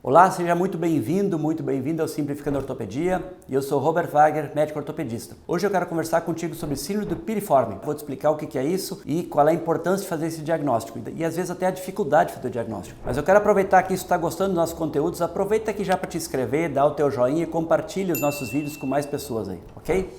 Olá, seja muito bem-vindo ao Simplificando Ortopedia. E eu sou Robert Wagner, médico ortopedista. Hoje eu quero conversar contigo sobre síndrome do piriforme. Vou te explicar o que é isso e qual é a importância de fazer esse diagnóstico e às vezes até a dificuldade de fazer o diagnóstico. Mas eu quero aproveitar que se está gostando dos nossos conteúdos, aproveita aqui já para te inscrever, dar o teu joinha e compartilha os nossos vídeos com mais pessoas aí, ok?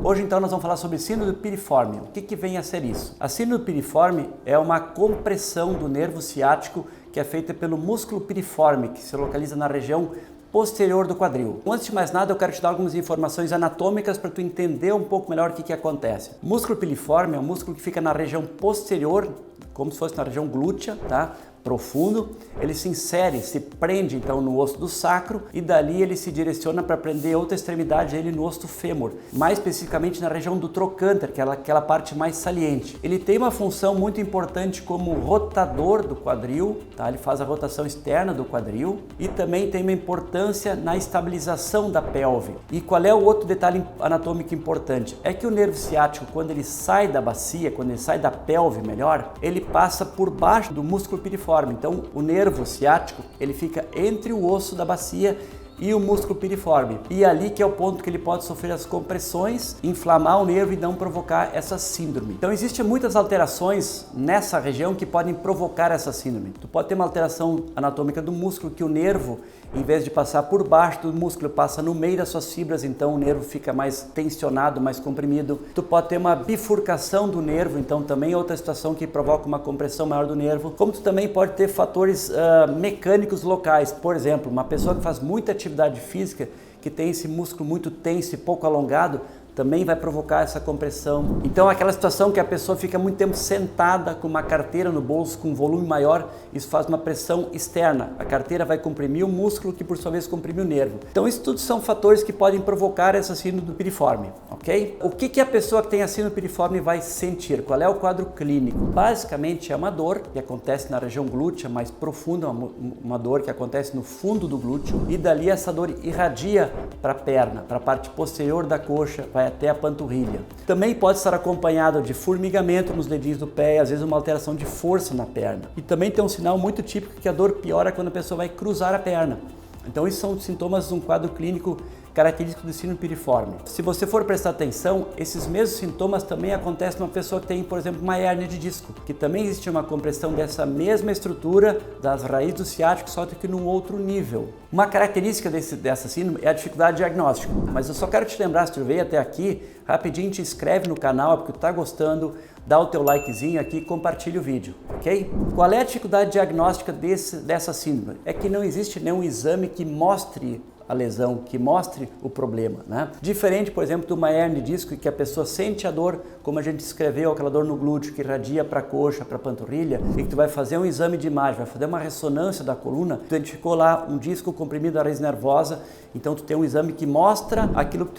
Hoje então nós vamos falar sobre síndrome do piriforme. O que vem a ser isso? A síndrome do piriforme é uma compressão do nervo ciático que é feita pelo músculo piriforme, que se localiza na região posterior do quadril. Antes de mais nada, eu quero te dar algumas informações anatômicas para tu entender um pouco melhor o que acontece. O músculo piriforme é um músculo que fica na região posterior, como se fosse na região glútea, tá? Profundo, ele se insere, se prende então no osso do sacro e dali ele se direciona para prender outra extremidade dele no osso do fêmur, mais especificamente na região do trocânter, que é aquela parte mais saliente. Ele tem uma função muito importante como rotador do quadril, tá? Ele faz a rotação externa do quadril e também tem uma importância na estabilização da pelve. E qual é o outro detalhe anatômico importante? É que o nervo ciático, quando ele sai da bacia, quando ele sai da pelve melhor, ele passa por baixo do músculo piriforme. Então, o nervo ciático, ele fica entre o osso da bacia e o músculo piriforme. E ali que é o ponto que ele pode sofrer as compressões, inflamar o nervo e não provocar essa síndrome. Então, existem muitas alterações nessa região que podem provocar essa síndrome. Tu pode ter uma alteração anatômica do músculo, que o nervo, em vez de passar por baixo do músculo, passa no meio das suas fibras, então o nervo fica mais tensionado, mais comprimido. Tu pode ter uma bifurcação do nervo, então também é outra situação que provoca uma compressão maior do nervo. Como tu também pode ter fatores mecânicos locais, por exemplo, uma pessoa que faz muita atividade física, que tem esse músculo muito tenso e pouco alongado, também vai provocar essa compressão. Então aquela situação que a pessoa fica muito tempo sentada com uma carteira no bolso com um volume maior, isso faz uma pressão externa. A carteira vai comprimir o músculo, que por sua vez comprime o nervo. Então isso tudo são fatores que podem provocar essa síndrome do piriforme, ok? O que a pessoa que tem a síndrome do piriforme vai sentir? Qual é o quadro clínico? Basicamente é uma dor que acontece na região glútea mais profunda, uma dor que acontece no fundo do glúteo, e dali essa dor irradia para a perna, para a parte posterior da coxa, vai até a panturrilha. Também pode estar acompanhado de formigamento nos dedinhos do pé, às vezes uma alteração de força na perna. E também tem um sinal muito típico que a dor piora quando a pessoa vai cruzar a perna. Então esses são sintomas de um quadro clínico característico do síndrome piriforme. Se você for prestar atenção, esses mesmos sintomas também acontecem numa pessoa que tem, por exemplo, uma hérnia de disco, que também existe uma compressão dessa mesma estrutura das raízes do ciático, só que num outro nível. Uma característica dessa síndrome é a dificuldade diagnóstica, mas eu só quero te lembrar, se tu veio até aqui, rapidinho te inscreve no canal, porque tu tá gostando, dá o teu likezinho aqui e compartilha o vídeo, ok? Qual é a dificuldade diagnóstica dessa síndrome? É que não existe nenhum exame que mostre a lesão, que mostre o problema, né? Diferente, por exemplo, de uma hérnia de disco, que a pessoa sente a dor, como a gente descreveu, aquela dor no glúteo que irradia para a coxa, para a panturrilha, e que tu vai fazer um exame de imagem, vai fazer uma ressonância da coluna, tu identificou lá um disco comprimido da raiz nervosa, então tu tem um exame que mostra aquilo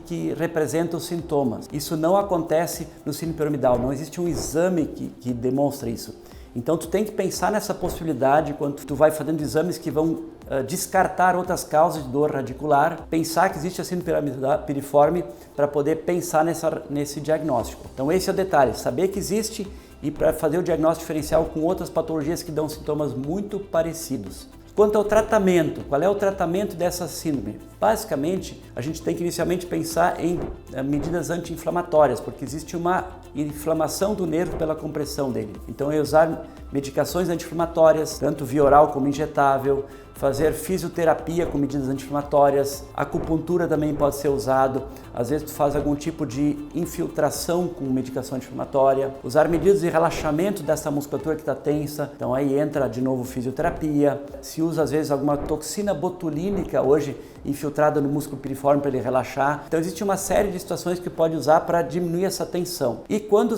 que representa os sintomas. Isso não acontece no síndrome piramidal, não existe um exame que demonstra isso. Então tu tem que pensar nessa possibilidade quando tu vai fazendo exames que vão descartar outras causas de dor radicular, pensar que existe a síndrome piriforme para poder pensar nesse diagnóstico. Então esse é o detalhe, saber que existe e para fazer o diagnóstico diferencial com outras patologias que dão sintomas muito parecidos. Quanto ao tratamento, qual é o tratamento dessa síndrome? Basicamente, a gente tem que inicialmente pensar em medidas anti-inflamatórias, porque existe uma inflamação do nervo pela compressão dele. Então, é usar medicações anti-inflamatórias, tanto via oral como injetável, fazer fisioterapia com medidas anti-inflamatórias, acupuntura também pode ser usado, às vezes tu faz algum tipo de infiltração com medicação anti-inflamatória, usar medidas de relaxamento dessa musculatura que está tensa, então aí entra de novo fisioterapia, se usa às vezes alguma toxina botulínica hoje infiltrada no músculo piriforme para ele relaxar, então existe uma série de situações que pode usar para diminuir essa tensão. E quando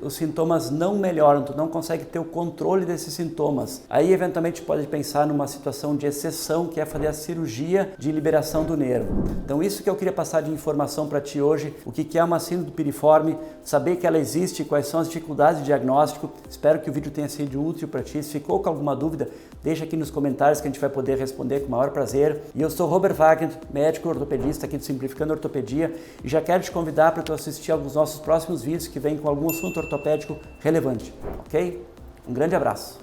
os sintomas não melhoram, tu não consegue ter o controle desses sintomas, aí eventualmente pode pensar numa situação de exceção, que é fazer a cirurgia de liberação do nervo. Então isso que eu queria passar de informação para ti hoje, o que é uma síndrome piriforme, saber que ela existe, quais são as dificuldades de diagnóstico. Espero que o vídeo tenha sido útil para ti. Se ficou com alguma dúvida, deixa aqui nos comentários que a gente vai poder responder com o maior prazer. E eu sou Robert Wagner, médico ortopedista aqui do Simplificando Ortopedia, e já quero te convidar para tu assistir aos nossos próximos vídeos que vêm com algum assunto ortopédico relevante, ok? Um grande abraço!